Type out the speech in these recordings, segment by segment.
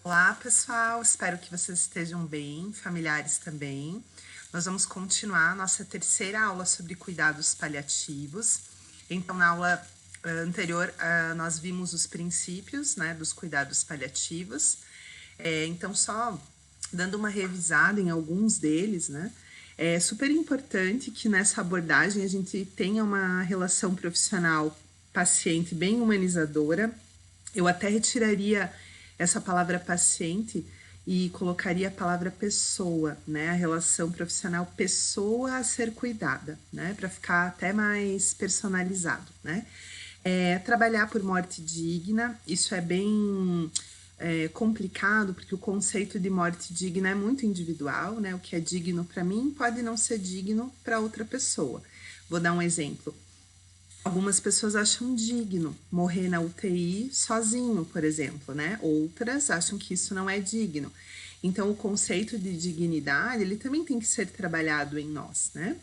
Olá, pessoal. Espero que vocês estejam bem, familiares também. Nós vamos continuar a nossa terceira aula sobre cuidados paliativos. Então, na aula anterior, nós vimos os princípios, né, dos cuidados paliativos. Então, só dando uma revisada em alguns deles, né? É super importante que nessa abordagem a gente tenha uma relação profissional-paciente bem humanizadora. Eu até retiraria essa palavra paciente e colocaria a palavra pessoa, né? A relação profissional pessoa a ser cuidada, né? Para ficar até mais personalizado, né? Trabalhar por morte digna, isso é bem complicado, porque o conceito de morte digna é muito individual, né? O que é digno para mim pode não ser digno para outra pessoa. Vou dar um exemplo. Algumas pessoas acham digno morrer na UTI sozinho, por exemplo, né? Outras acham que isso não é digno. Então, o conceito de dignidade, ele também tem que ser trabalhado em nós, né?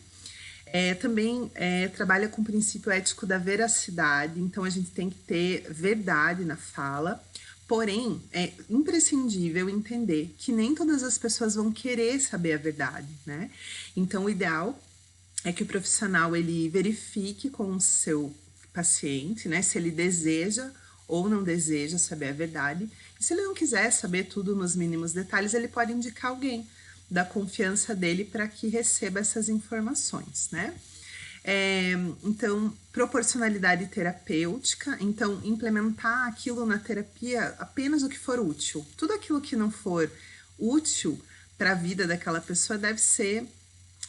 Também trabalha com o princípio ético da veracidade, então a gente tem que ter verdade na fala, porém é imprescindível entender que nem todas as pessoas vão querer saber a verdade, né? Então o ideal é que o profissional ele verifique com o seu paciente, né, se ele deseja ou não deseja saber a verdade. E se ele não quiser saber tudo nos mínimos detalhes, ele pode indicar alguém da confiança dele para que receba essas informações, né? Então, proporcionalidade terapêutica, então implementar aquilo na terapia apenas o que for útil. Tudo aquilo que não for útil para a vida daquela pessoa deve ser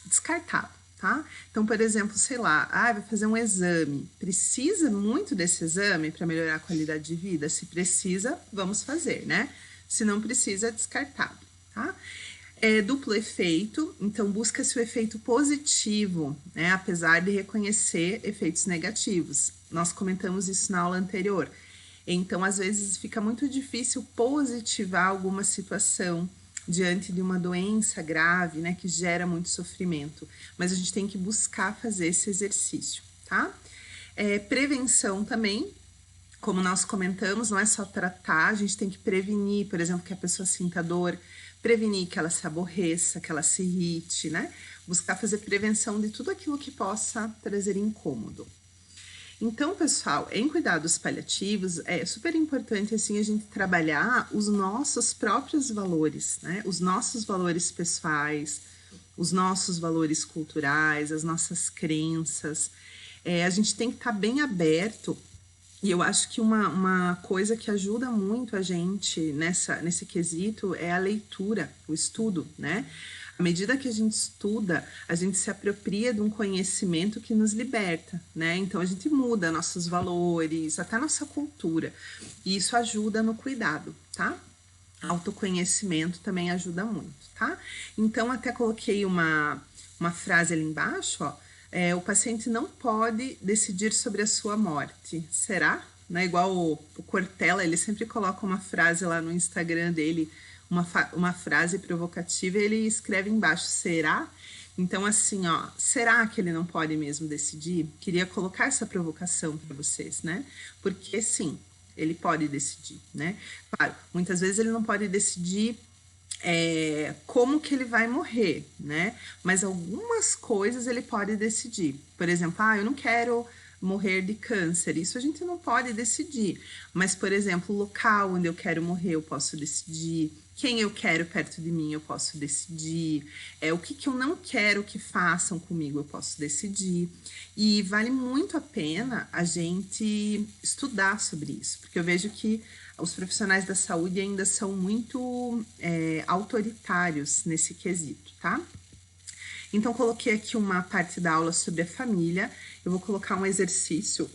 descartado, tá? Então, por exemplo, sei lá, vai fazer um exame. Precisa muito desse exame para melhorar a qualidade de vida? Se precisa, vamos fazer, né? Se não precisa, é descartado, tá? Duplo efeito, então busca-se o efeito positivo, né, apesar de reconhecer efeitos negativos. Nós comentamos isso na aula anterior. Então, às vezes, fica muito difícil positivar alguma situação diante de uma doença grave, né, que gera muito sofrimento. Mas a gente tem que buscar fazer esse exercício, tá? Prevenção também, como nós comentamos, não é só tratar, a gente tem que prevenir, por exemplo, que a pessoa sinta dor, prevenir que ela se aborreça, que ela se irrite, né? Buscar fazer prevenção de tudo aquilo que possa trazer incômodo. Então, pessoal, em cuidados paliativos, é super importante, assim, a gente trabalhar os nossos próprios valores, né? Os nossos valores pessoais, os nossos valores culturais, as nossas crenças. A gente tem que estar bem aberto. E eu acho que uma coisa que ajuda muito a gente nesse quesito é a leitura, o estudo, né? À medida que a gente estuda, a gente se apropria de um conhecimento que nos liberta, né? Então a gente muda nossos valores, até nossa cultura. E isso ajuda no cuidado, tá? Autoconhecimento também ajuda muito, tá? Então até coloquei uma frase ali embaixo, ó. O paciente não pode decidir sobre a sua morte. Será? Né? Igual o Cortella, ele sempre coloca uma frase lá no Instagram dele, uma frase provocativa, e ele escreve embaixo, será? Então, assim, ó, será que ele não pode mesmo decidir? Queria colocar essa provocação para vocês, né? Porque, sim, ele pode decidir, né? Claro, muitas vezes ele não pode decidir como que ele vai morrer, né? Mas algumas coisas ele pode decidir. Por exemplo, eu não quero morrer de câncer. Isso a gente não pode decidir. Mas, por exemplo, o local onde eu quero morrer, eu posso decidir. Quem eu quero perto de mim, eu posso decidir. O que eu não quero que façam comigo, eu posso decidir. E vale muito a pena a gente estudar sobre isso, porque eu vejo que os profissionais da saúde ainda são muito autoritários nesse quesito, tá? Então, coloquei aqui uma parte da aula sobre a família. Eu vou colocar um exercício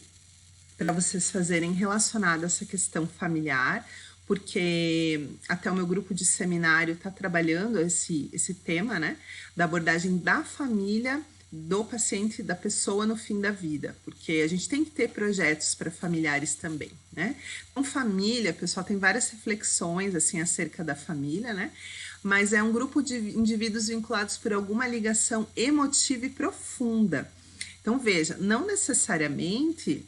para vocês fazerem relacionado a essa questão familiar, porque até o meu grupo de seminário está trabalhando esse tema, né? Da abordagem da família, do paciente, da pessoa no fim da vida, porque a gente tem que ter projetos para familiares também, né? Então, família, pessoal, tem várias reflexões, assim, acerca da família, né? Mas é um grupo de indivíduos vinculados por alguma ligação emotiva e profunda. Então, veja, não necessariamente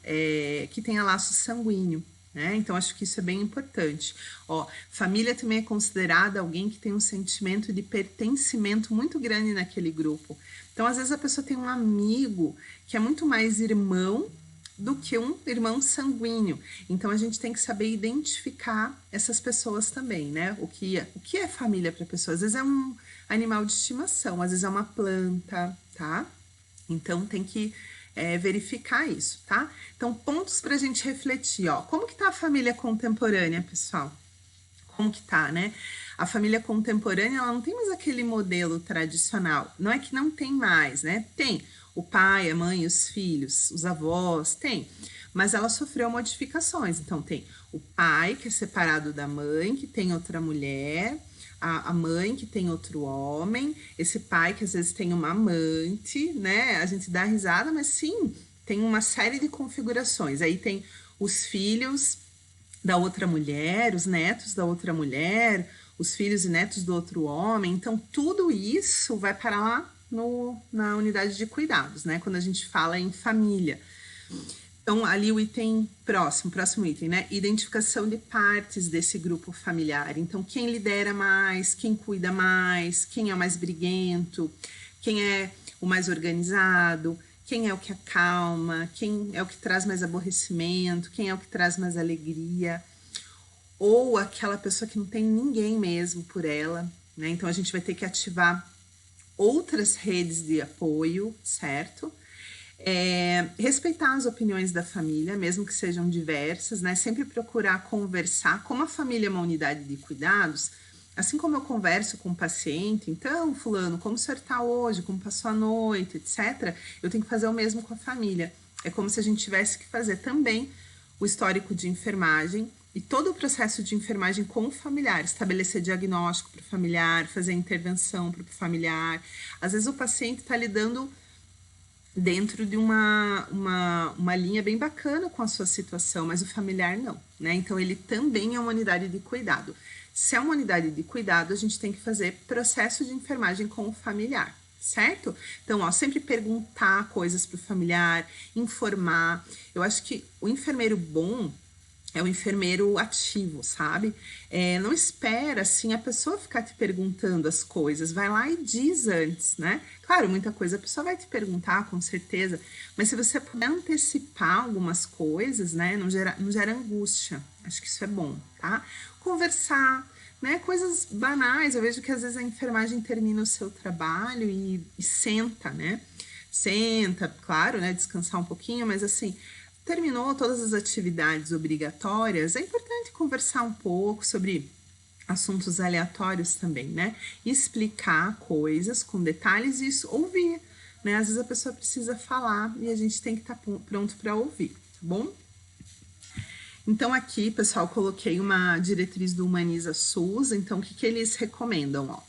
que tenha laço sanguíneo, né? Então, acho que isso é bem importante. Ó, família também é considerada alguém que tem um sentimento de pertencimento muito grande naquele grupo. Então, às vezes, a pessoa tem um amigo que é muito mais irmão do que um irmão sanguíneo. Então, a gente tem que saber identificar essas pessoas também, né? O que é família para a pessoa? Às vezes é um animal de estimação, às vezes é uma planta, tá? Então, tem que verificar isso, tá? Então, pontos para a gente refletir, ó. Como que tá a família contemporânea, pessoal? Como que tá, né? A família contemporânea, ela não tem mais aquele modelo tradicional. Não é que não tem mais, né? Tem o pai, a mãe, os filhos, os avós, tem. Mas ela sofreu modificações. Então, tem o pai, que é separado da mãe, que tem outra mulher, a mãe que tem outro homem, esse pai que às vezes tem uma amante, né? A gente dá risada, mas sim, tem uma série de configurações. Aí tem os filhos da outra mulher, os netos da outra mulher, os filhos e netos do outro homem. Então, tudo isso vai parar lá na unidade de cuidados, né? Quando a gente fala em família. Então, ali o item próximo item, né? Identificação de partes desse grupo familiar. Então, quem lidera mais, quem cuida mais, quem é o mais briguento, quem é o mais organizado, quem é o que acalma, quem é o que traz mais aborrecimento, quem é o que traz mais alegria, ou aquela pessoa que não tem ninguém mesmo por ela, né? Então, a gente vai ter que ativar outras redes de apoio, certo? Respeitar as opiniões da família, mesmo que sejam diversas, né? Sempre procurar conversar. Como a família é uma unidade de cuidados, assim como eu converso com o paciente, então, fulano, como o senhor está hoje, como passou a noite, etc., eu tenho que fazer o mesmo com a família. É como se a gente tivesse que fazer também o histórico de enfermagem e todo o processo de enfermagem com o familiar, estabelecer diagnóstico para o familiar, fazer intervenção para o familiar. Às vezes o paciente está lidando dentro de uma linha bem bacana com a sua situação, mas o familiar não, né? Então, ele também é uma unidade de cuidado. Se é uma unidade de cuidado, a gente tem que fazer processo de enfermagem com o familiar, certo? Então, ó, sempre perguntar coisas para o familiar, informar. Eu acho que o enfermeiro bom é o enfermeiro ativo, sabe? Não espera, assim, a pessoa ficar te perguntando as coisas. Vai lá e diz antes, né? Claro, muita coisa a pessoa vai te perguntar, com certeza. Mas se você puder antecipar algumas coisas, né? Não gera angústia. Acho que isso é bom, tá? Conversar, né? Coisas banais. Eu vejo que às vezes a enfermagem termina o seu trabalho e senta, né? Senta, claro, né? Descansar um pouquinho, mas assim... Terminou todas as atividades obrigatórias, é importante conversar um pouco sobre assuntos aleatórios também, né? Explicar coisas com detalhes e isso, ouvir, né? Às vezes a pessoa precisa falar e a gente tem que estar pronto para ouvir, tá bom? Então, aqui, pessoal, coloquei uma diretriz do Humaniza SUS. Então, o que eles recomendam, ó?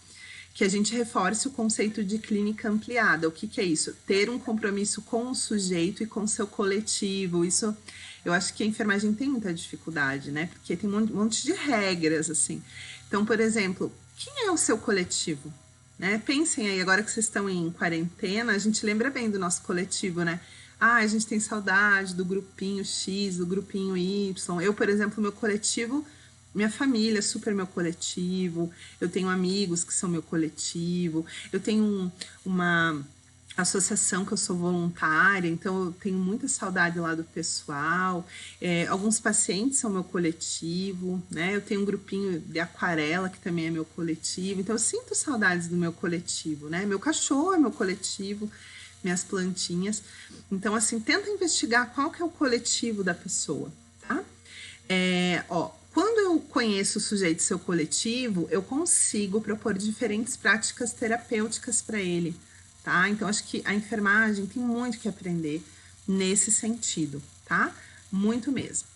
Que a gente reforce o conceito de clínica ampliada. O que é isso? Ter um compromisso com o sujeito e com o seu coletivo. Isso, eu acho que a enfermagem tem muita dificuldade, né? Porque tem um monte de regras, assim. Então, por exemplo, quem é o seu coletivo? Né? Pensem aí, agora que vocês estão em quarentena, a gente lembra bem do nosso coletivo, né? A gente tem saudade do grupinho X, do grupinho Y. Eu, por exemplo, meu coletivo... Minha família é super meu coletivo, eu tenho amigos que são meu coletivo, eu tenho uma associação que eu sou voluntária, então eu tenho muita saudade lá do pessoal. Alguns pacientes são meu coletivo, né? Eu tenho um grupinho de aquarela que também é meu coletivo, então eu sinto saudades do meu coletivo, né? Meu cachorro é meu coletivo, minhas plantinhas. Então, assim, tenta investigar qual que é o coletivo da pessoa, tá? Quando eu conheço o sujeito seu coletivo, eu consigo propor diferentes práticas terapêuticas para ele, tá? Então, acho que a enfermagem tem muito que aprender nesse sentido, tá? Muito mesmo.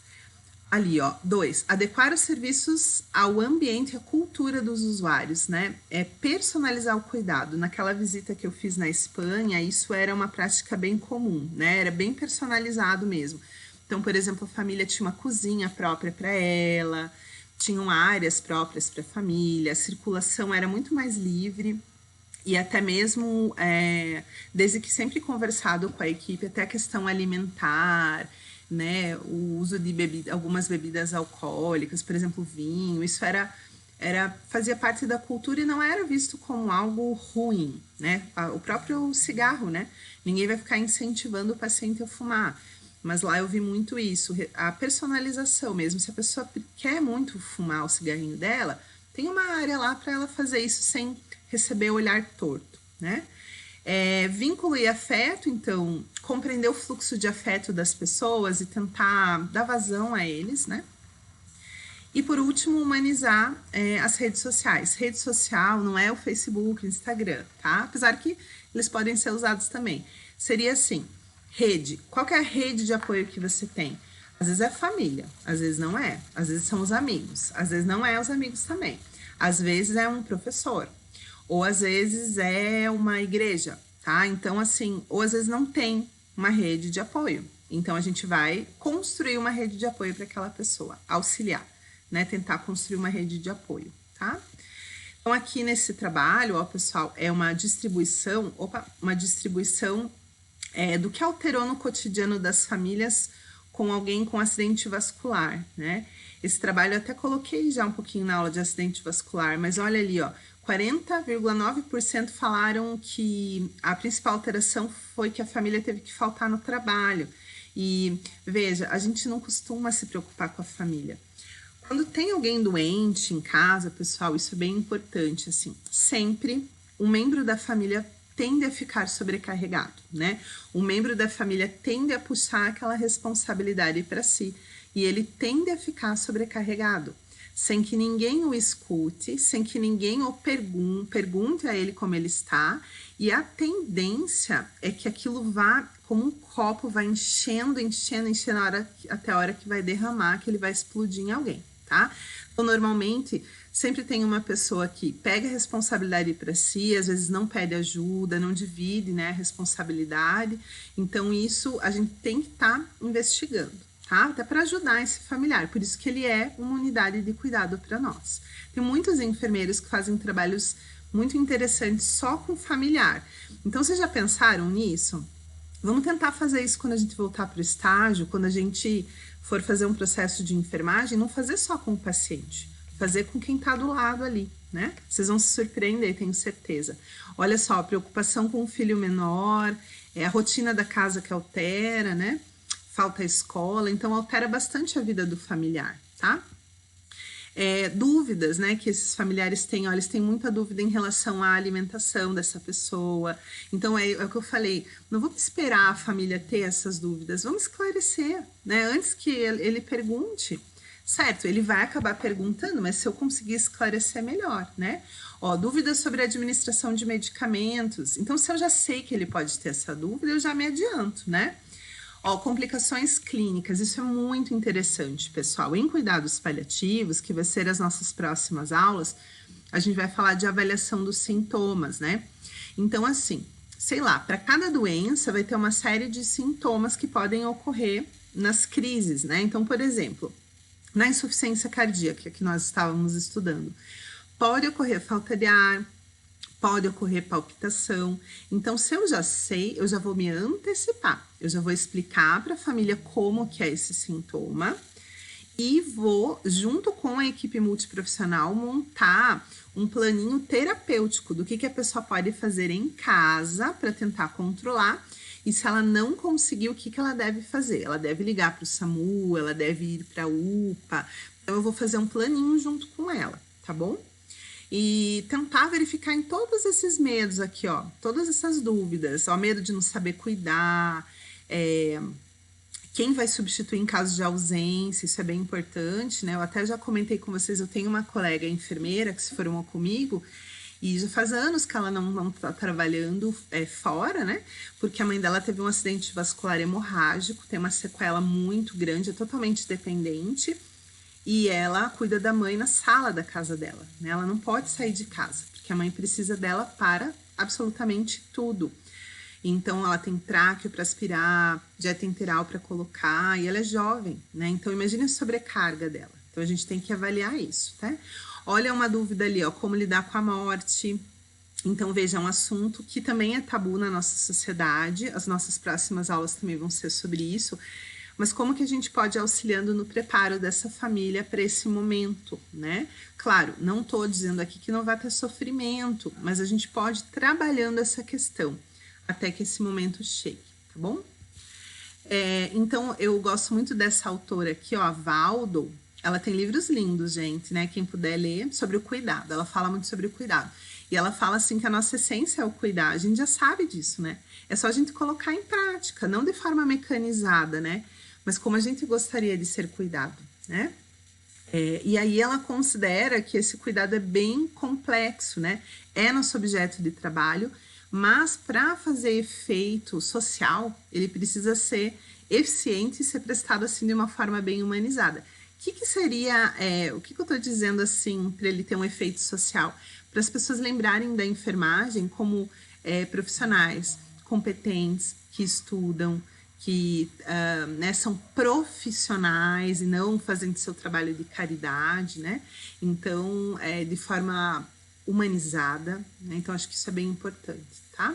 Ali, ó, 2, adequar os serviços ao ambiente e à cultura dos usuários, né? Personalizar o cuidado. Naquela visita que eu fiz na Espanha, isso era uma prática bem comum, né? Era bem personalizado mesmo. Então, por exemplo, a família tinha uma cozinha própria para ela, tinham áreas próprias para a família, a circulação era muito mais livre e até mesmo, desde que sempre conversado com a equipe, até a questão alimentar, né, o uso de algumas bebidas alcoólicas, por exemplo, vinho, isso fazia parte da cultura e não era visto como algo ruim, né? O próprio cigarro, né? Ninguém vai ficar incentivando o paciente a fumar. Mas lá eu vi muito isso, a personalização mesmo. Se a pessoa quer muito fumar o cigarrinho dela, tem uma área lá para ela fazer isso sem receber o olhar torto, né? Vínculo e afeto, então, compreender o fluxo de afeto das pessoas e tentar dar vazão a eles, né? E por último, humanizar as redes sociais. Rede social não é o Facebook, o Instagram, tá? Apesar que eles podem ser usados também. Seria assim, rede. Qual que é a rede de apoio que você tem? Às vezes é família, às vezes não é. Às vezes são os amigos, às vezes não é os amigos também. Às vezes é um professor, ou às vezes é uma igreja, tá? Então, assim, ou às vezes não tem uma rede de apoio. Então, a gente vai construir uma rede de apoio para aquela pessoa, auxiliar, né? Tentar construir uma rede de apoio, tá? Então, aqui nesse trabalho, ó, pessoal, é uma distribuição do que alterou no cotidiano das famílias com alguém com acidente vascular, né? Esse trabalho eu até coloquei já um pouquinho na aula de acidente vascular, mas olha ali, ó, 40,9% falaram que a principal alteração foi que a família teve que faltar no trabalho. E veja, a gente não costuma se preocupar com a família. Quando tem alguém doente em casa, pessoal, isso é bem importante, assim, sempre um membro da família tende a ficar sobrecarregado, né? Um membro da família tende a puxar aquela responsabilidade para si e ele tende a ficar sobrecarregado, sem que ninguém o escute, sem que ninguém o pergunte a ele como ele está, e a tendência é que aquilo vá, como um copo, vai enchendo até a hora que vai derramar, que ele vai explodir em alguém, tá? Então, normalmente, sempre tem uma pessoa que pega a responsabilidade para si, às vezes não pede ajuda, não divide, né, a responsabilidade. Então, isso a gente tem que estar investigando, tá? Até para ajudar esse familiar. Por isso que ele é uma unidade de cuidado para nós. Tem muitos enfermeiros que fazem trabalhos muito interessantes só com familiar. Então, vocês já pensaram nisso? Vamos tentar fazer isso quando a gente voltar para o estágio, quando a gente for fazer um processo de enfermagem, não fazer só com o paciente, fazer com quem está do lado ali, né? Vocês vão se surpreender, tenho certeza. Olha só, a preocupação com o filho menor, a rotina da casa que altera, né? Falta a escola, então altera bastante a vida do familiar, tá? Dúvidas, né, que esses familiares têm, ó, eles têm muita dúvida em relação à alimentação dessa pessoa. Então, é o que eu falei, não vamos esperar a família ter essas dúvidas, vamos esclarecer, né, antes que ele pergunte. Certo, ele vai acabar perguntando, mas se eu conseguir esclarecer melhor, né? Ó, dúvidas sobre a administração de medicamentos. Então, se eu já sei que ele pode ter essa dúvida, eu já me adianto, né? Ó, complicações clínicas, isso é muito interessante, pessoal. Em cuidados paliativos, que vai ser as nossas próximas aulas, a gente vai falar de avaliação dos sintomas, né? Então, assim, sei lá, para cada doença vai ter uma série de sintomas que podem ocorrer nas crises, né? Então, por exemplo, na insuficiência cardíaca que nós estávamos estudando, pode ocorrer falta de ar, pode ocorrer palpitação. Então, se eu já sei, eu já vou me antecipar. Eu já vou explicar para a família como que é esse sintoma e vou, junto com a equipe multiprofissional, montar um planinho terapêutico do que a pessoa pode fazer em casa para tentar controlar. E se ela não conseguir, o que ela deve fazer? Ela deve ligar para o SAMU, ela deve ir para a UPA. Então, eu vou fazer um planinho junto com ela, tá bom? E tentar verificar em todos esses medos aqui, ó, todas essas dúvidas, ó, medo de não saber cuidar, quem vai substituir em caso de ausência, isso é bem importante, né? Eu até já comentei com vocês, eu tenho uma colega enfermeira que se formou comigo e já faz anos que ela não tá trabalhando fora, né? Porque a mãe dela teve um acidente vascular hemorrágico, tem uma sequela muito grande, é totalmente dependente. E ela cuida da mãe na sala da casa dela, né? Ela não pode sair de casa, porque a mãe precisa dela para absolutamente tudo. Então, ela tem tráqueo para aspirar, jet enteral para colocar, e ela é jovem, né? Então, imagine a sobrecarga dela. Então, a gente tem que avaliar isso, tá? Olha uma dúvida ali, ó, como lidar com a morte. Então, veja, é um assunto que também é tabu na nossa sociedade. As nossas próximas aulas também vão ser sobre isso. Mas como que a gente pode ir auxiliando no preparo dessa família para esse momento, né? Claro, não estou dizendo aqui que não vai ter sofrimento, mas a gente pode ir trabalhando essa questão até que esse momento chegue, tá bom? Então, eu gosto muito dessa autora aqui, ó, a Waldo. Ela tem livros lindos, gente, né? Quem puder ler sobre o cuidado. Ela fala muito sobre o cuidado. E ela fala assim que a nossa essência é o cuidar. A gente já sabe disso, né? É só a gente colocar em prática, não de forma mecanizada, né? Mas como a gente gostaria de ser cuidado, né? E aí ela considera que esse cuidado é bem complexo, né? É nosso objeto de trabalho, mas para fazer efeito social, ele precisa ser eficiente e ser prestado assim de uma forma bem humanizada. O que seria, o que eu estou dizendo assim para ele ter um efeito social? Para as pessoas lembrarem da enfermagem como profissionais competentes, que estudam, que né, são profissionais e não fazendo seu trabalho de caridade, né? Então, de forma humanizada, né? Então acho que isso é bem importante, tá?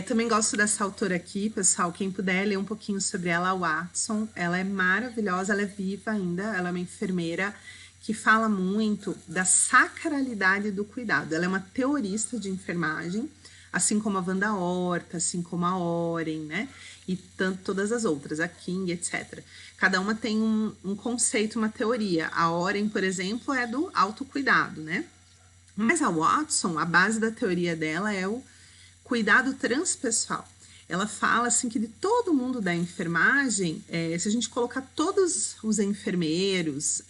Também gosto dessa autora aqui, pessoal, quem puder ler um pouquinho sobre ela, a Watson. Ela é maravilhosa, ela é viva ainda, ela é uma enfermeira que fala muito da sacralidade do cuidado. Ela é uma teorista de enfermagem, assim como a Wanda Horta, assim como a Oren, né? E todas as outras, a King, etc. Cada uma tem um conceito, uma teoria. A Oren, por exemplo, é do autocuidado, né? Mas a Watson, a base da teoria dela é o cuidado transpessoal. Ela fala assim que de todo mundo da enfermagem, se a gente colocar todos os enfermeiros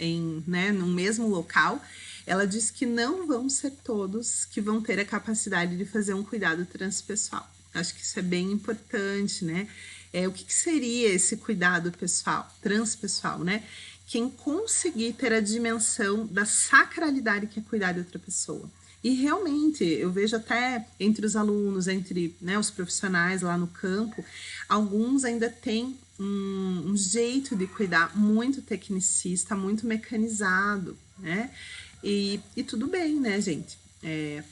num mesmo local, ela diz que não vão ser todos que vão ter a capacidade de fazer um cuidado transpessoal. Acho que isso é bem importante, né? O que seria esse cuidado pessoal, transpessoal, né? Quem conseguir ter a dimensão da sacralidade que é cuidar de outra pessoa. E realmente, eu vejo até entre os alunos, entre os profissionais lá no campo, alguns ainda têm um jeito de cuidar muito tecnicista, muito mecanizado, né? E tudo bem, né, gente?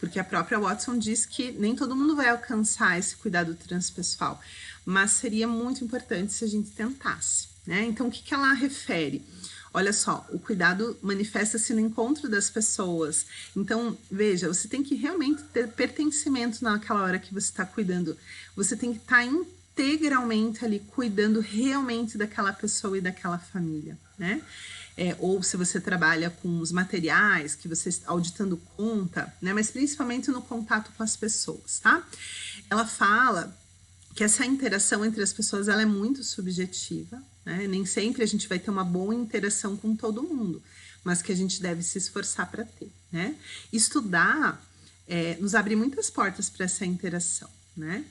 Porque a própria Watson diz que nem todo mundo vai alcançar esse cuidado transpessoal, mas seria muito importante se a gente tentasse, né? Então, o que ela refere? Olha só, o cuidado manifesta-se no encontro das pessoas. Então, veja, você tem que realmente ter pertencimento naquela hora que você está cuidando. Você tem que estar integralmente ali, cuidando realmente daquela pessoa e daquela família, né? Ou se você trabalha com os materiais, que você está auditando conta, né? Mas principalmente no contato com as pessoas, tá? Ela fala que essa interação entre as pessoas ela é muito subjetiva, né? Nem sempre a gente vai ter uma boa interação com todo mundo, mas que a gente deve se esforçar para ter, né? Estudar nos abre muitas portas para essa interação, né?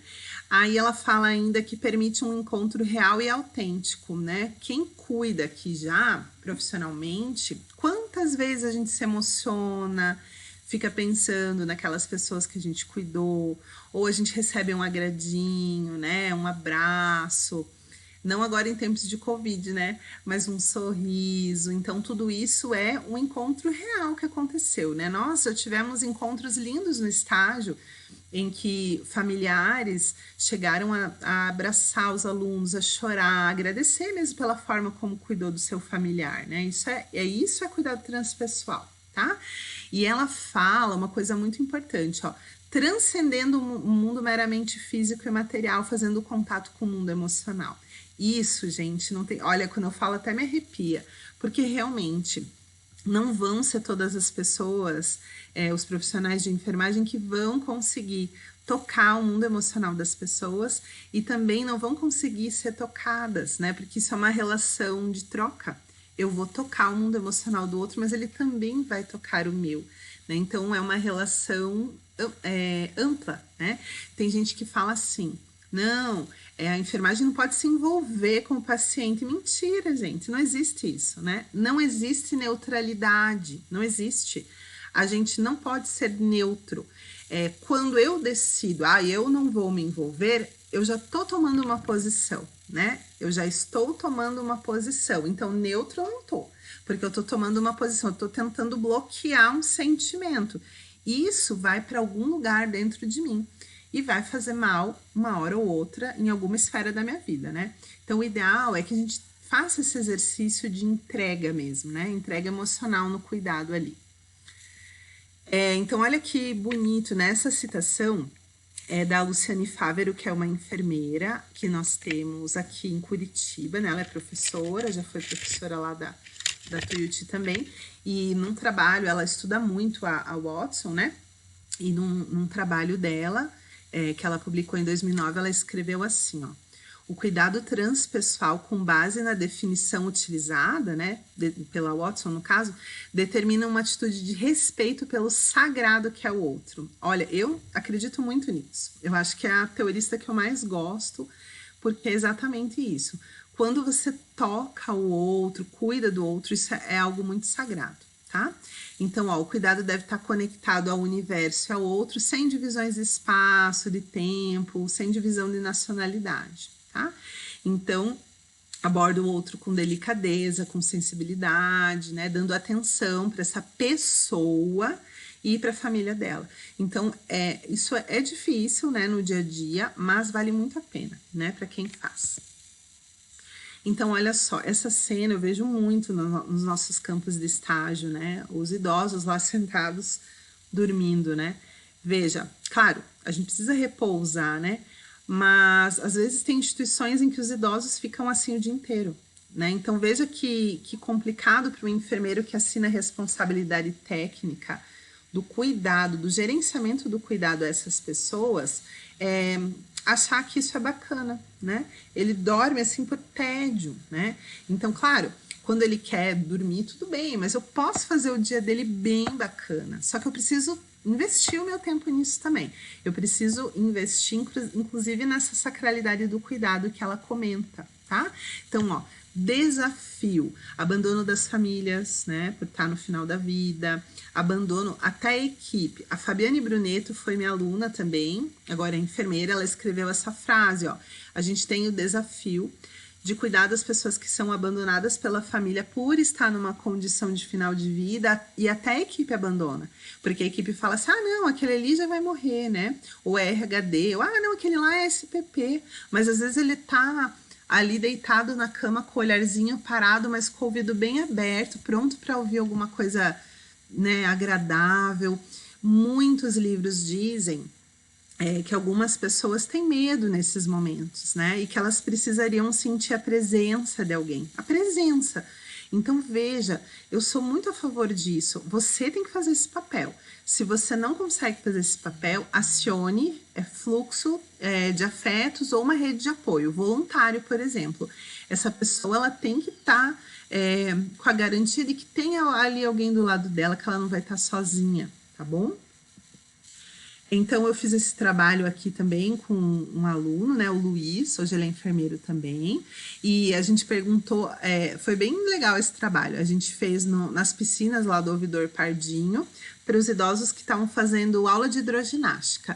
Aí ela fala ainda que permite um encontro real e autêntico, né? Quem cuida aqui já profissionalmente, quantas vezes a gente se emociona, fica pensando naquelas pessoas que a gente cuidou, ou a gente recebe um agradinho, né? Um abraço, não agora em tempos de Covid, né? Mas um sorriso. Então, tudo isso é um encontro real que aconteceu, né? Nossa, tivemos encontros lindos no estágio em que familiares chegaram a abraçar os alunos, a chorar, a agradecer mesmo pela forma como cuidou do seu familiar, né? Isso é cuidado transpessoal, tá? E ela fala uma coisa muito importante, ó, transcendendo o mundo meramente físico e material, fazendo contato com o mundo emocional. Isso, gente, não tem... Olha, quando eu falo até me arrepia, porque realmente não vão ser todas as pessoas, os profissionais de enfermagem que vão conseguir tocar o mundo emocional das pessoas e também não vão conseguir ser tocadas, né? Porque isso é uma relação de troca. Eu vou tocar o mundo emocional do outro, mas ele também vai tocar o meu, né? Então, é uma relação ampla, né? Tem gente que fala assim, não, a enfermagem não pode se envolver com o paciente. Mentira, gente, não existe isso, né? Não existe neutralidade, não existe. A gente não pode ser neutro. Quando eu decido, eu não vou me envolver, eu já estou tomando uma posição, né? Eu já estou tomando uma posição. Então, neutro eu não estou, porque eu estou tomando uma posição, eu estou tentando bloquear um sentimento. Isso vai para algum lugar dentro de mim. e vai fazer mal uma hora ou outra em alguma esfera da minha vida, né? Então, o ideal é que a gente faça esse exercício de entrega mesmo, né? Entrega emocional no cuidado ali. Então, olha que bonito, nessa citação é da Luciane Fávero, que é uma enfermeira que nós temos aqui em Curitiba, né? Ela é professora, já foi professora lá da Tuiuti também, e num trabalho, ela estuda muito a Watson, né? E num trabalho dela, que ela publicou em 2009, ela escreveu assim, ó: o cuidado transpessoal, com base na definição utilizada, né, pela Watson no caso, determina uma atitude de respeito pelo sagrado que é o outro. Olha, eu acredito muito nisso. Eu acho que é a teorista que eu mais gosto, porque é exatamente isso. Quando você toca o outro, cuida do outro, isso é algo muito sagrado, tá? Então, ó, o cuidado deve estar conectado ao universo e ao outro, sem divisões de espaço, de tempo, sem divisão de nacionalidade, tá? Então, aborda o outro com delicadeza, com sensibilidade, né? Dando atenção para essa pessoa e para a família dela. Então, isso é difícil, né, no dia a dia, mas vale muito a pena, né, para quem faz. Então, olha só, essa cena eu vejo muito nos nossos campos de estágio, né? Os idosos lá sentados, dormindo, né? Veja, claro, a gente precisa repousar, né? Mas, às vezes, tem instituições em que os idosos ficam assim o dia inteiro, né? Então, veja que complicado para o enfermeiro que assina a responsabilidade técnica do cuidado, do gerenciamento do cuidado a essas pessoas, achar que isso é bacana, né? Ele dorme assim por tédio, né? Então, claro, quando ele quer dormir, tudo bem, mas eu posso fazer o dia dele bem bacana. Só que eu preciso investir o meu tempo nisso também. Eu preciso investir, inclusive, nessa sacralidade do cuidado que ela comenta, tá? Então, ó, desafio, abandono das famílias, né, por estar no final da vida, abandono até a equipe. A Fabiane Bruneto foi minha aluna também, agora é enfermeira, ela escreveu essa frase, ó: a gente tem o desafio de cuidar das pessoas que são abandonadas pela família por estar numa condição de final de vida, e até a equipe abandona, porque a equipe fala assim, ah, não, aquele ali já vai morrer, né, ou é RHD, ou ah, não, aquele lá é SPP, mas às vezes ele tá ali deitado na cama com o olharzinho parado, mas com o ouvido bem aberto, pronto para ouvir alguma coisa, né, agradável. Muitos livros dizem que algumas pessoas têm medo nesses momentos, né, e que elas precisariam sentir a presença de alguém, a presença. Então, veja, eu sou muito a favor disso. Você tem que fazer esse papel. Se você não consegue fazer esse papel, acione fluxo de afetos ou uma rede de apoio voluntário, por exemplo. Essa pessoa ela tem que estar com a garantia de que tem ali alguém do lado dela, que ela não vai estar sozinha, tá bom? Então, eu fiz esse trabalho aqui também com um aluno, né, o Luiz, hoje ele é enfermeiro também, e a gente perguntou, foi bem legal esse trabalho, a gente fez nas piscinas lá do Ouvidor Pardinho, para os idosos que estavam fazendo aula de hidroginástica.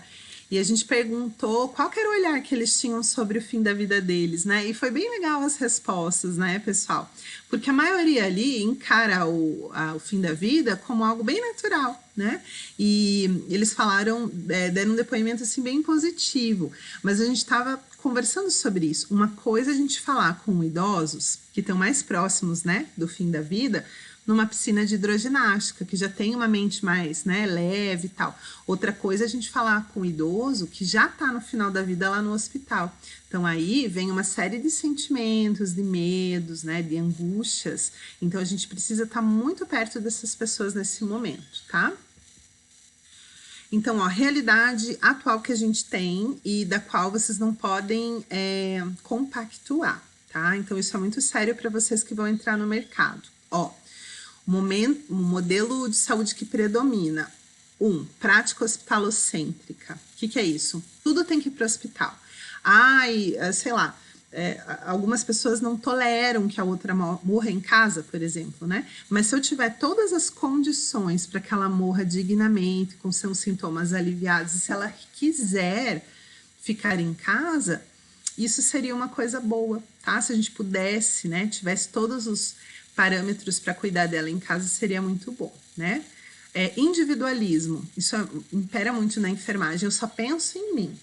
E a gente perguntou qual que era o olhar que eles tinham sobre o fim da vida deles, né? E foi bem legal as respostas, né, pessoal? Porque a maioria ali encara o fim da vida como algo bem natural, né? E eles falaram, deram um depoimento assim bem positivo. Mas a gente estava conversando sobre isso. Uma coisa é a gente falar com idosos que estão mais próximos, né, do fim da vida, numa piscina de hidroginástica, que já tem uma mente mais, né, leve e tal. Outra coisa é a gente falar com o idoso que já está no final da vida lá no hospital. Então, aí vem uma série de sentimentos, de medos, né, de angústias. Então, a gente precisa estar muito perto dessas pessoas nesse momento, tá? Então, ó, a realidade atual que a gente tem e da qual vocês não podem compactuar, tá? Então, isso é muito sério para vocês que vão entrar no mercado. Ó, o modelo de saúde que predomina. Prática hospitalocêntrica. O que é isso? Tudo tem que ir para o hospital. Ai, sei lá, algumas pessoas não toleram que a outra morra em casa, por exemplo, né? Mas se eu tiver todas as condições para que ela morra dignamente, com seus sintomas aliviados, e se ela quiser ficar em casa, isso seria uma coisa boa, tá? Se a gente pudesse, né, tivesse todos os parâmetros para cuidar dela em casa, seria muito bom, né? Individualismo. Isso impera muito na enfermagem. Eu só penso em mim.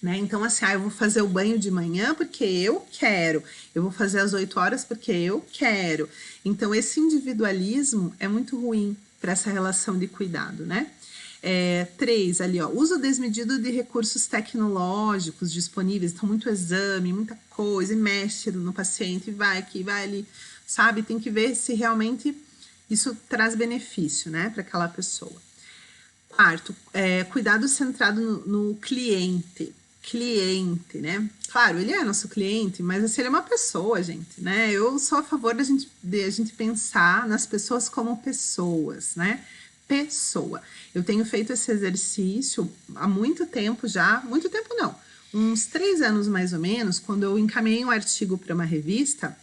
Né? Então, assim, eu vou fazer o banho de manhã porque eu quero. Eu vou fazer às 8 horas porque eu quero. Então, esse individualismo é muito ruim para essa relação de cuidado, né? 3, ali, ó, uso desmedido de recursos tecnológicos disponíveis. Então, muito exame, muita coisa, e mexe no paciente, vai aqui, vai ali, sabe? Tem que ver se realmente isso traz benefício, né, para aquela pessoa. 4, cuidado centrado no cliente, né? Claro, ele é nosso cliente, mas assim, ele é uma pessoa, gente, né? Eu sou a favor de a gente pensar nas pessoas como pessoas, né? Pessoa. Eu tenho feito esse exercício há muito tempo já, muito tempo não, uns 3 anos mais ou menos, quando eu encaminhei um artigo para uma revista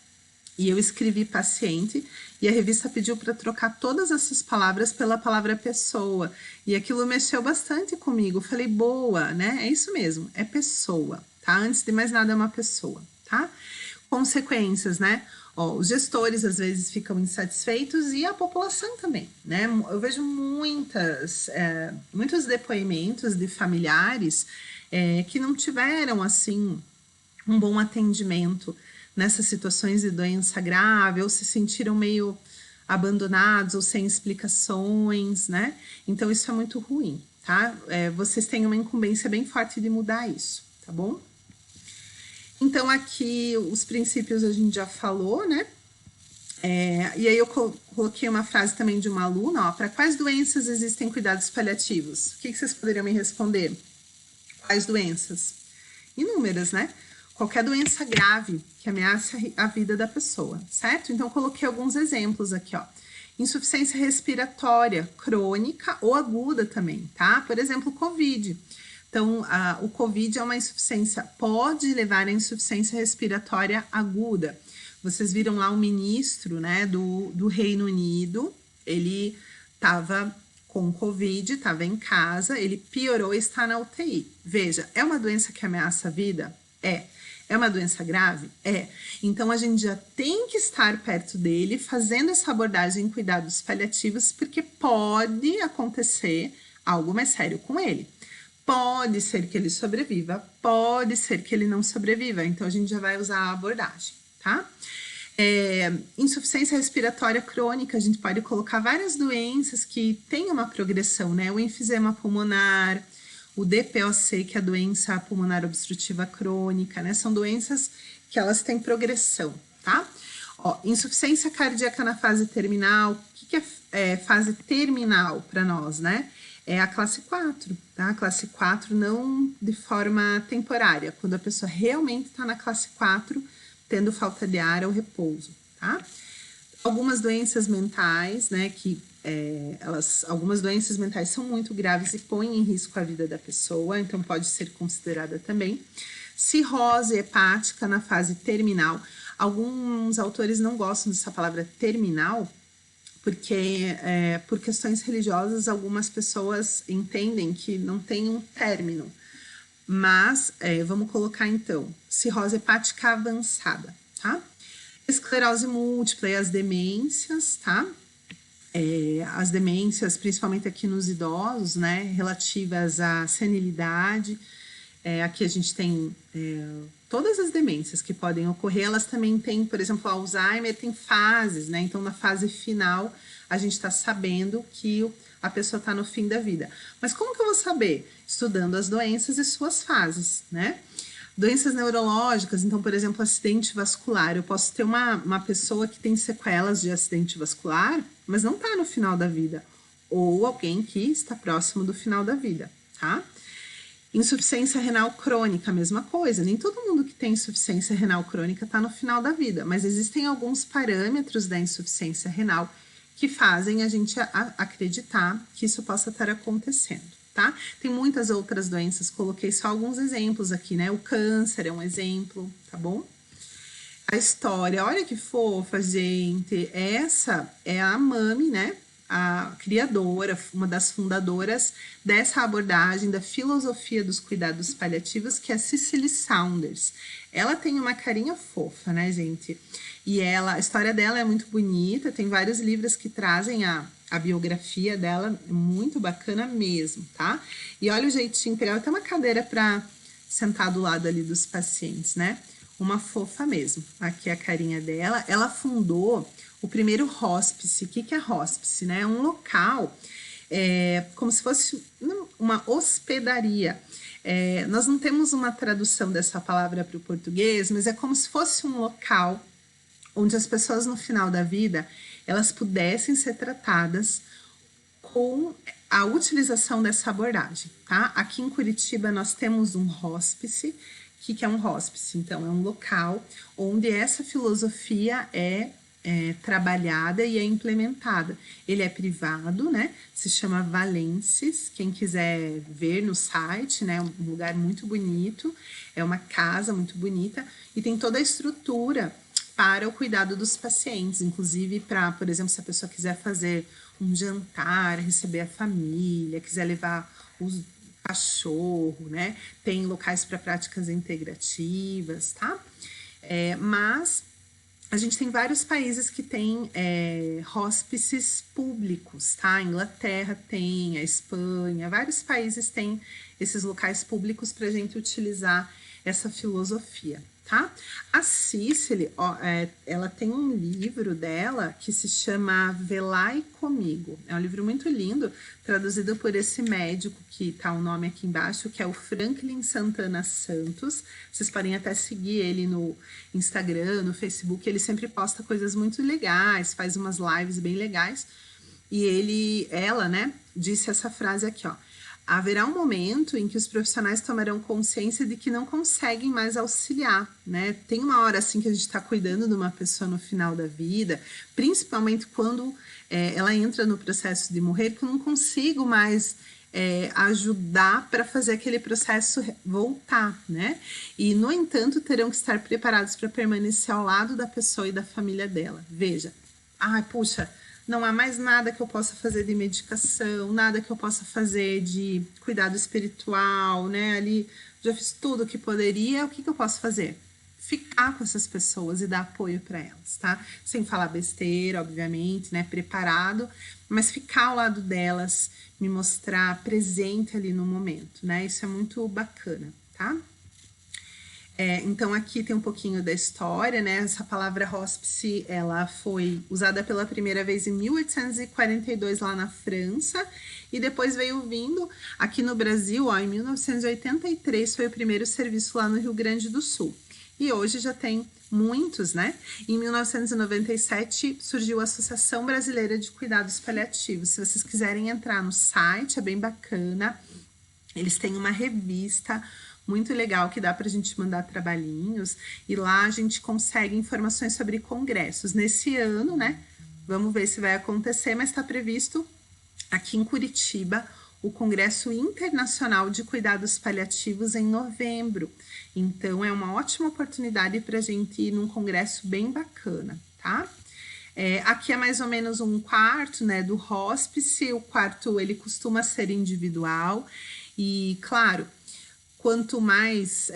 e eu escrevi paciente e a revista pediu para trocar todas essas palavras pela palavra pessoa. E aquilo mexeu bastante comigo. Eu falei, boa, né? É isso mesmo, é pessoa, tá? Antes de mais nada, é uma pessoa, tá? Consequências, né? Os gestores às vezes ficam insatisfeitos e a população também, né? Eu vejo muitos depoimentos de familiares que não tiveram, assim, um bom atendimento nessas situações de doença grave, ou se sentiram meio abandonados ou sem explicações, né? Então, isso é muito ruim, tá? Vocês têm uma incumbência bem forte de mudar isso, tá bom? Então, aqui, os princípios a gente já falou, né? E aí eu coloquei uma frase também de uma aluna, ó, para quais doenças existem cuidados paliativos? O que vocês poderiam me responder? Quais doenças? Inúmeras, né? Qualquer doença grave que ameace a vida da pessoa, certo? Então, coloquei alguns exemplos aqui, ó. Insuficiência respiratória crônica ou aguda também, tá? Por exemplo, Covid. Então, o Covid é uma insuficiência, pode levar à insuficiência respiratória aguda. Vocês viram lá o ministro, né, do Reino Unido, ele estava com Covid, estava em casa, ele piorou e está na UTI. Veja, é uma doença que ameaça a vida? É uma doença grave? Então, a gente já tem que estar perto dele, fazendo essa abordagem em cuidados paliativos, porque pode acontecer algo mais sério com ele. Pode ser que ele sobreviva, pode ser que ele não sobreviva. Então, a gente já vai usar a abordagem, tá? Insuficiência respiratória crônica, a gente pode colocar várias doenças que têm uma progressão, né? O enfisema pulmonar, o DPOC, que é a doença pulmonar obstrutiva crônica, né? São doenças que elas têm progressão, tá? Insuficiência cardíaca na fase terminal. O que é fase terminal para nós, né? É a classe 4, tá? A classe 4 não de forma temporária, quando a pessoa realmente está na classe 4, tendo falta de ar ou repouso, tá? Algumas doenças mentais, né, algumas doenças mentais são muito graves e põem em risco a vida da pessoa, então pode ser considerada também. Cirrose hepática na fase terminal. Alguns autores não gostam dessa palavra terminal, porque por questões religiosas algumas pessoas entendem que não tem um término. Mas vamos colocar então cirrose hepática avançada, tá? Esclerose múltipla e as demências, tá? As demências, principalmente aqui nos idosos, né? Relativas à senilidade. Aqui a gente tem todas as demências que podem ocorrer, elas também têm, por exemplo, Alzheimer tem fases, né? Então, na fase final, a gente está sabendo que a pessoa está no fim da vida. Mas como que eu vou saber? Estudando as doenças e suas fases, né? Doenças neurológicas, então, por exemplo, acidente vascular. Eu posso ter uma pessoa que tem sequelas de acidente vascular, mas não está no final da vida. Ou alguém que está próximo do final da vida, tá? Insuficiência renal crônica, a mesma coisa. Nem todo mundo que tem insuficiência renal crônica está no final da vida, mas existem alguns parâmetros da insuficiência renal que fazem a gente acreditar que isso possa estar acontecendo, tá? Tem muitas outras doenças, coloquei só alguns exemplos aqui, né? O câncer é um exemplo, tá bom? A história, olha que fofa, gente. Essa é a Mami, né? a criadora, uma das fundadoras dessa abordagem da filosofia dos cuidados paliativos, que é Cicely Saunders. Ela tem uma carinha fofa, né, gente? E a história dela é muito bonita, tem vários livros que trazem a biografia dela, muito bacana mesmo, tá? E olha o jeitinho, pegar até uma cadeira para sentar do lado ali dos pacientes, né? Uma fofa mesmo. Aqui é a carinha dela. Ela fundou o primeiro hospice. O que é hospice, né? É um local, como se fosse uma hospedaria. Nós não temos uma tradução dessa palavra para o português, mas é como se fosse um local onde as pessoas no final da vida, elas pudessem ser tratadas com a utilização dessa abordagem, tá? Aqui em Curitiba nós temos um hospice. O que é um hospice? Então, é um local onde essa filosofia é trabalhada e é implementada. Ele é privado, né? Se chama Valences. Quem quiser ver no site, né? Um lugar muito bonito. É uma casa muito bonita e tem toda a estrutura para o cuidado dos pacientes, inclusive para, por exemplo, se a pessoa quiser fazer um jantar, receber a família, quiser levar os cachorro, né? Tem locais para práticas integrativas, tá? Mas a gente tem vários países que têm hospices públicos, tá? A Inglaterra tem, a Espanha, vários países têm esses locais públicos para a gente utilizar essa filosofia, tá? A Cicely, ela tem um livro dela que se chama Velai Comigo. É um livro muito lindo, traduzido por esse médico que tá o nome aqui embaixo, que é o Franklin Santana Santos. Vocês podem até seguir ele no Instagram, no Facebook. Ele sempre posta coisas muito legais, faz umas lives bem legais. E ela, né, disse essa frase aqui, ó. Haverá um momento em que os profissionais tomarão consciência de que não conseguem mais auxiliar, né? Tem uma hora assim que a gente está cuidando de uma pessoa no final da vida, principalmente quando ela entra no processo de morrer, que eu não consigo mais ajudar para fazer aquele processo voltar, né? E, no entanto, terão que estar preparados para permanecer ao lado da pessoa e da família dela. Veja, puxa, não há mais nada que eu possa fazer de medicação, nada que eu possa fazer de cuidado espiritual, né? Ali já fiz tudo o que poderia, o que eu posso fazer? Ficar com essas pessoas e dar apoio para elas, tá? Sem falar besteira, obviamente, né? Preparado, mas ficar ao lado delas, me mostrar presente ali no momento, né? Isso é muito bacana, tá? Então, aqui tem um pouquinho da história, né? Essa palavra hospice, ela foi usada pela primeira vez em 1842 lá na França e depois veio vindo aqui no Brasil, em 1983 foi o primeiro serviço lá no Rio Grande do Sul. E hoje já tem muitos, né? Em 1997 surgiu a Associação Brasileira de Cuidados Paliativos. Se vocês quiserem entrar no site, é bem bacana. Eles têm uma revista muito legal que dá para a gente mandar trabalhinhos e lá a gente consegue informações sobre congressos. Nesse ano, né? Vamos ver se vai acontecer, mas está previsto aqui em Curitiba o Congresso Internacional de Cuidados Paliativos em novembro. Então, é uma ótima oportunidade para a gente ir num congresso bem bacana, tá? Aqui é mais ou menos um quarto, né, do hospice. O quarto, ele costuma ser individual e, claro, quanto mais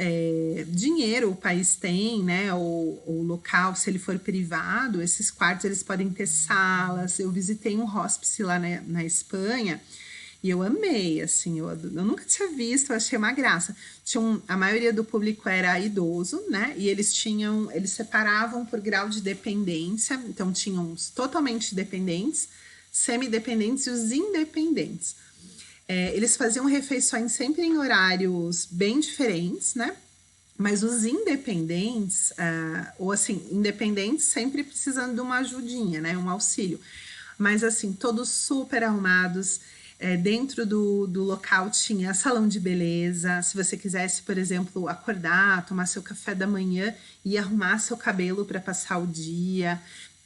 dinheiro o país tem, né, o local, se ele for privado, esses quartos eles podem ter salas. Eu visitei um hospice lá na Espanha e eu amei, assim, eu nunca tinha visto, eu achei uma graça. A maioria do público era idoso, né, e eles separavam por grau de dependência, então tinham os totalmente dependentes, semidependentes e os independentes. Eles faziam refeições sempre em horários bem diferentes, né? Mas os independentes, ou assim, independentes sempre precisando de uma ajudinha, né? Um auxílio. Mas assim, todos super arrumados. Dentro do local tinha salão de beleza. Se você quisesse, por exemplo, acordar, tomar seu café da manhã e arrumar seu cabelo para passar o dia.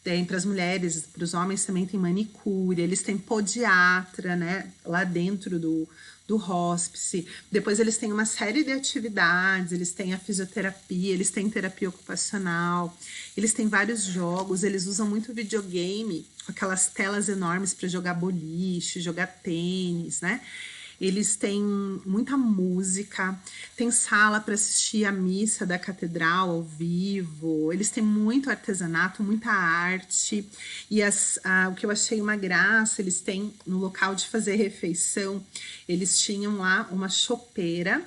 Tem para as mulheres, para os homens também tem manicure, eles têm podiatra, né, lá dentro do hospice. Depois eles têm uma série de atividades, eles têm a fisioterapia, eles têm terapia ocupacional, eles têm vários jogos, eles usam muito videogame, com aquelas telas enormes para jogar boliche, jogar tênis, né? Eles têm muita música, tem sala para assistir a missa da catedral ao vivo, eles têm muito artesanato, muita arte. E o que eu achei uma graça, eles têm no local de fazer refeição, eles tinham lá uma chopeira,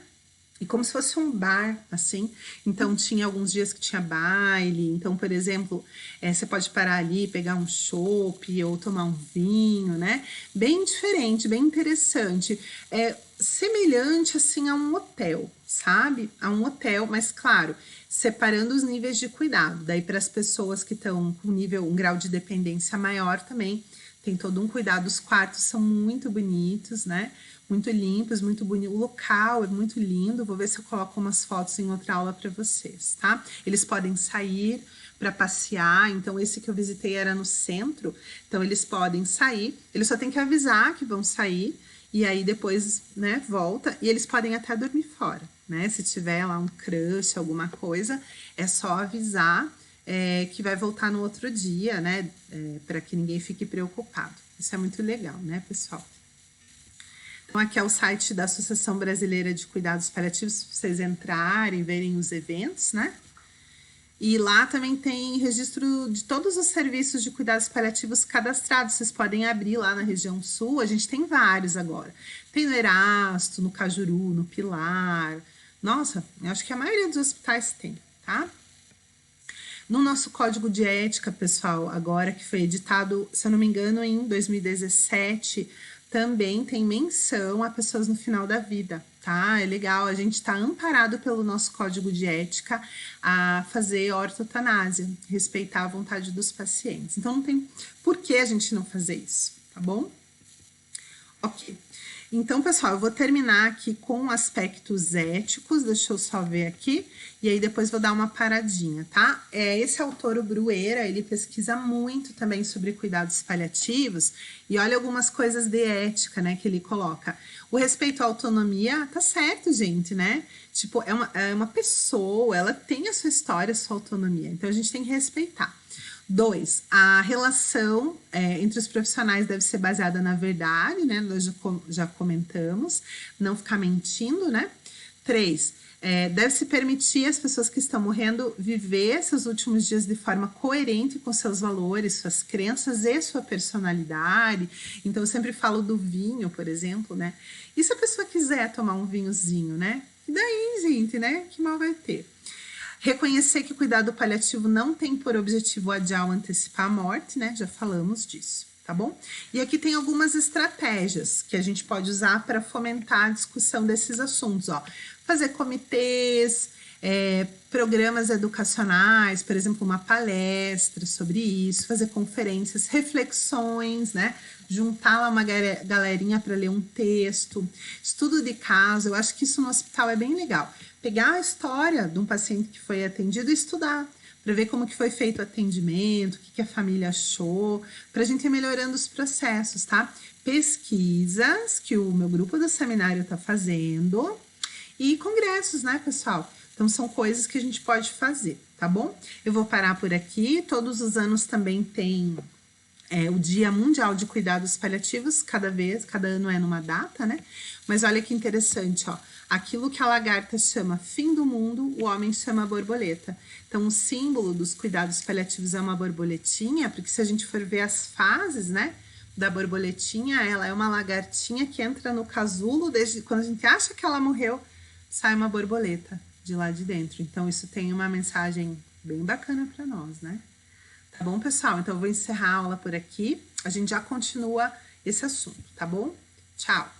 e como se fosse um bar, assim. Então, tinha alguns dias que tinha baile. Então, por exemplo, você pode parar ali, pegar um chopp ou tomar um vinho, né? Bem diferente, bem interessante. É semelhante, assim, a um hotel, sabe? A um hotel, mas, claro, separando os níveis de cuidado. Daí, para as pessoas que estão com um grau de dependência maior também, tem todo um cuidado. Os quartos são muito bonitos, né? Muito limpos, muito bonito. O local é muito lindo. Vou ver se eu coloco umas fotos em outra aula para vocês, tá? Eles podem sair para passear. Então, esse que eu visitei era no centro. Então, eles podem sair. Eles só têm que avisar que vão sair. E aí, depois, né, volta. E eles podem até dormir fora, né? Se tiver lá um crush, alguma coisa, é só avisar que vai voltar no outro dia, né? Para que ninguém fique preocupado. Isso é muito legal, né, pessoal? Então, aqui é o site da Associação Brasileira de Cuidados Paliativos, para vocês entrarem, verem os eventos, né? E lá também tem registro de todos os serviços de cuidados paliativos cadastrados. Vocês podem abrir lá na região sul, a gente tem vários agora. Tem no Erasto, no Cajuru, no Pilar. Nossa, eu acho que a maioria dos hospitais tem, tá? No nosso código de ética, pessoal, agora que foi editado, se eu não me engano, em 2017, também tem menção a pessoas no final da vida, tá? É legal, a gente tá amparado pelo nosso código de ética a fazer ortotanásia, respeitar a vontade dos pacientes. Então, não tem por que a gente não fazer isso, tá bom? Ok. Então, pessoal, eu vou terminar aqui com aspectos éticos, deixa eu só ver aqui, e aí depois vou dar uma paradinha, tá? Esse autor, o Bruera, ele pesquisa muito também sobre cuidados paliativos, e olha algumas coisas de ética, né, que ele coloca. O respeito à autonomia, tá certo, gente, né? Tipo, é uma pessoa, ela tem a sua história, a sua autonomia, então a gente tem que respeitar. 2, a relação entre os profissionais deve ser baseada na verdade, né? Nós já comentamos, não ficar mentindo, né? 3, deve se permitir às pessoas que estão morrendo viver seus últimos dias de forma coerente com seus valores, suas crenças e sua personalidade. Então, eu sempre falo do vinho, por exemplo, né? E se a pessoa quiser tomar um vinhozinho, né? E daí, gente, né? Que mal vai ter? Reconhecer que o cuidado paliativo não tem por objetivo adiar ou antecipar a morte, né? Já falamos disso, tá bom? E aqui tem algumas estratégias que a gente pode usar para fomentar a discussão desses assuntos, ó. Fazer comitês, programas educacionais, por exemplo, uma palestra sobre isso, fazer conferências, reflexões, né? Juntar lá uma galerinha para ler um texto, estudo de caso. Eu acho que isso no hospital é bem legal. Pegar a história de um paciente que foi atendido e estudar, para ver como que foi feito o atendimento, o que a família achou, para a gente ir melhorando os processos, tá? Pesquisas que o meu grupo do seminário está fazendo e congressos, né, pessoal? Então, são coisas que a gente pode fazer, tá bom? Eu vou parar por aqui. Todos os anos também tem o Dia Mundial de Cuidados Paliativos, cada ano é numa data, né? Mas olha que interessante, ó. Aquilo que a lagarta chama fim do mundo, o homem chama borboleta. Então, o símbolo dos cuidados paliativos é uma borboletinha, porque se a gente for ver as fases, né, da borboletinha, ela é uma lagartinha que entra no casulo, desde quando a gente acha que ela morreu, sai uma borboleta de lá de dentro. Então, isso tem uma mensagem bem bacana para nós, né? Tá bom, pessoal? Então, eu vou encerrar a aula por aqui. A gente já continua esse assunto, tá bom? Tchau!